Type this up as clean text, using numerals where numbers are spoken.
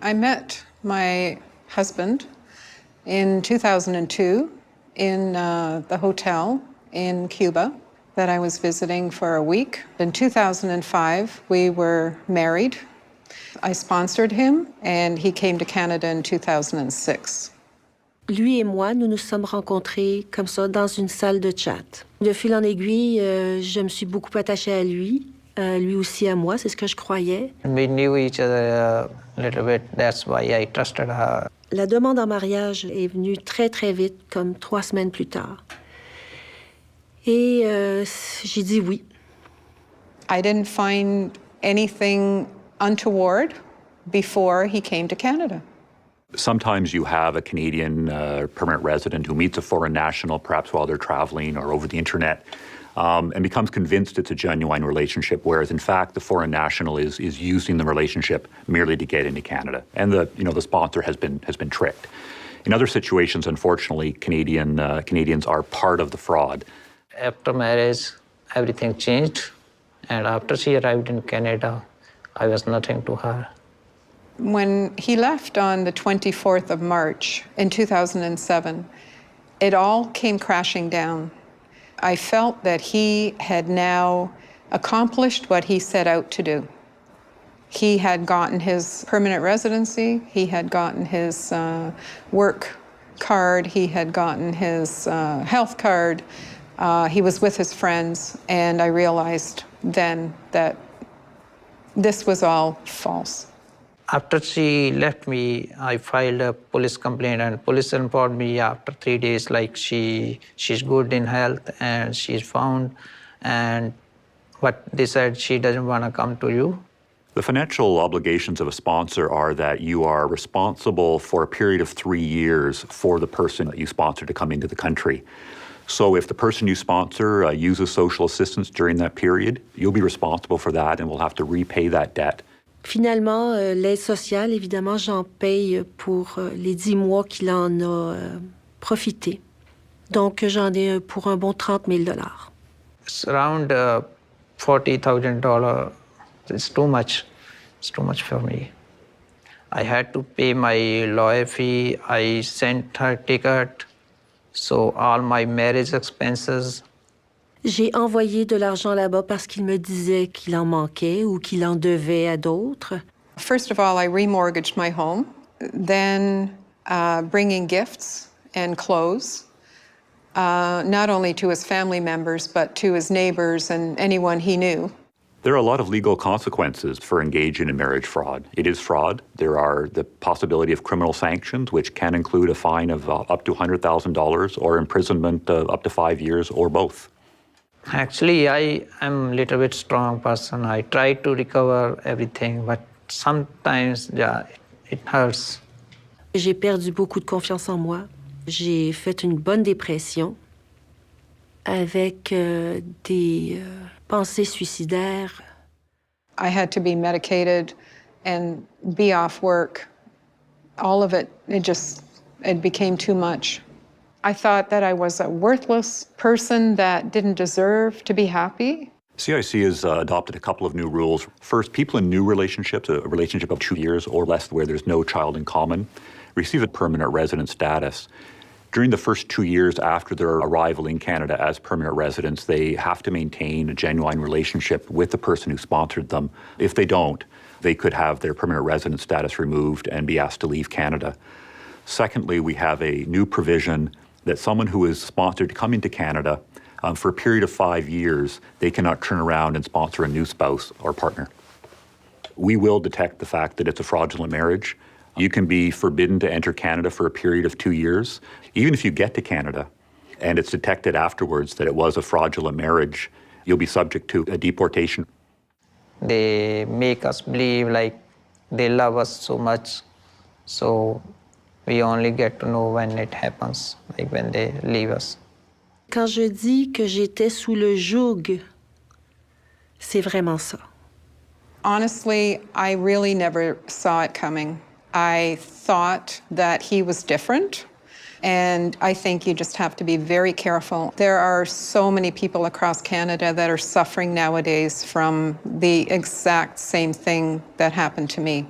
I met my husband in 2002 in the hotel in Cuba that I was visiting for a week. In 2005, we were married. I sponsored him, and he came to Canada in 2006. Lui et moi, nous nous sommes rencontrés comme ça dans une salle de chat. De fil en aiguille, je me suis beaucoup attachée à lui. Lui aussi à moi, c'est ce que je croyais. We knew each other a little bit, that's why I trusted her. La demande en mariage est venue très, très vite, comme 3 semaines plus tard. Et j'ai dit oui. I didn't find anything untoward before he came to Canada. Sometimes you have a Canadian permanent resident who meets a foreign national, perhaps while they're traveling or over the internet, and becomes convinced it's a genuine relationship, whereas in fact the foreign national is using the relationship merely to get into Canada, and the sponsor has been tricked. In other situations, unfortunately, Canadians are part of the fraud. After marriage, everything changed, and after she arrived in Canada, I was nothing to her. When he left on the 24th of March in 2007, it all came crashing down. I felt that he had now accomplished what he set out to do. He had gotten his permanent residency, he had gotten his work card, he had gotten his health card, he was with his friends, and I realized then that this was all false. After she left me, I filed a police complaint, and police informed me after 3 days, like she's good in health and she's found, but they said she doesn't want to come to you. The financial obligations of a sponsor are that you are responsible for a period of 3 years for the person that you sponsor to come into the country. So if the person you sponsor uses social assistance during that period, you'll be responsible for that and will have to repay that debt. Finalement, l'aide sociale, évidemment, j'en paye pour les 10 mois qu'il en a profité. Donc, j'en ai pour un bon 30 000 $. It's around $40,000. It's too much. It's too much for me. I had to pay my lawyer fee. I sent her ticket. So all my marriage expenses. J'ai envoyé de l'argent là-bas parce qu'il me disait qu'il en manquait ou qu'il en devait à d'autres. First of all, I remortgaged my home, then bringing gifts and clothes, not only to his family members, but to his neighbors and anyone he knew. There are a lot of legal consequences for engaging in marriage fraud. It is fraud. There are the possibility of criminal sanctions, which can include a fine of up to $100,000 or imprisonment up to 5 years or both. Actually, I am a little bit strong person. I try to recover everything, but sometimes, yeah, it hurts. J'ai perdu beaucoup de confiance en moi. J'ai fait une bonne dépression avec des pensées suicidaires. I had to be medicated and be off work. All of it, it became too much. I thought that I was a worthless person that didn't deserve to be happy. CIC has adopted a couple of new rules. First, people in new relationships, a relationship of 2 years or less where there's no child in common, receive a permanent resident status. During the first 2 years after their arrival in Canada as permanent residents, they have to maintain a genuine relationship with the person who sponsored them. If they don't, they could have their permanent resident status removed and be asked to leave Canada. Secondly, we have a new provision that someone who is sponsored to come into Canada for a period of 5 years, they cannot turn around and sponsor a new spouse or partner. We will detect the fact that it's a fraudulent marriage. You can be forbidden to enter Canada for a period of 2 years. Even if you get to Canada and it's detected afterwards that it was a fraudulent marriage, you'll be subject to a deportation. They make us believe like they love us so much, so we only get to know when it happens, like when they leave us. Quand je dis que j'étais sous le joug, c'est vraiment ça. Honestly, I really never saw it coming. I thought that he was different, and I think you just have to be very careful. There are so many people across Canada that are suffering nowadays from the exact same thing that happened to me.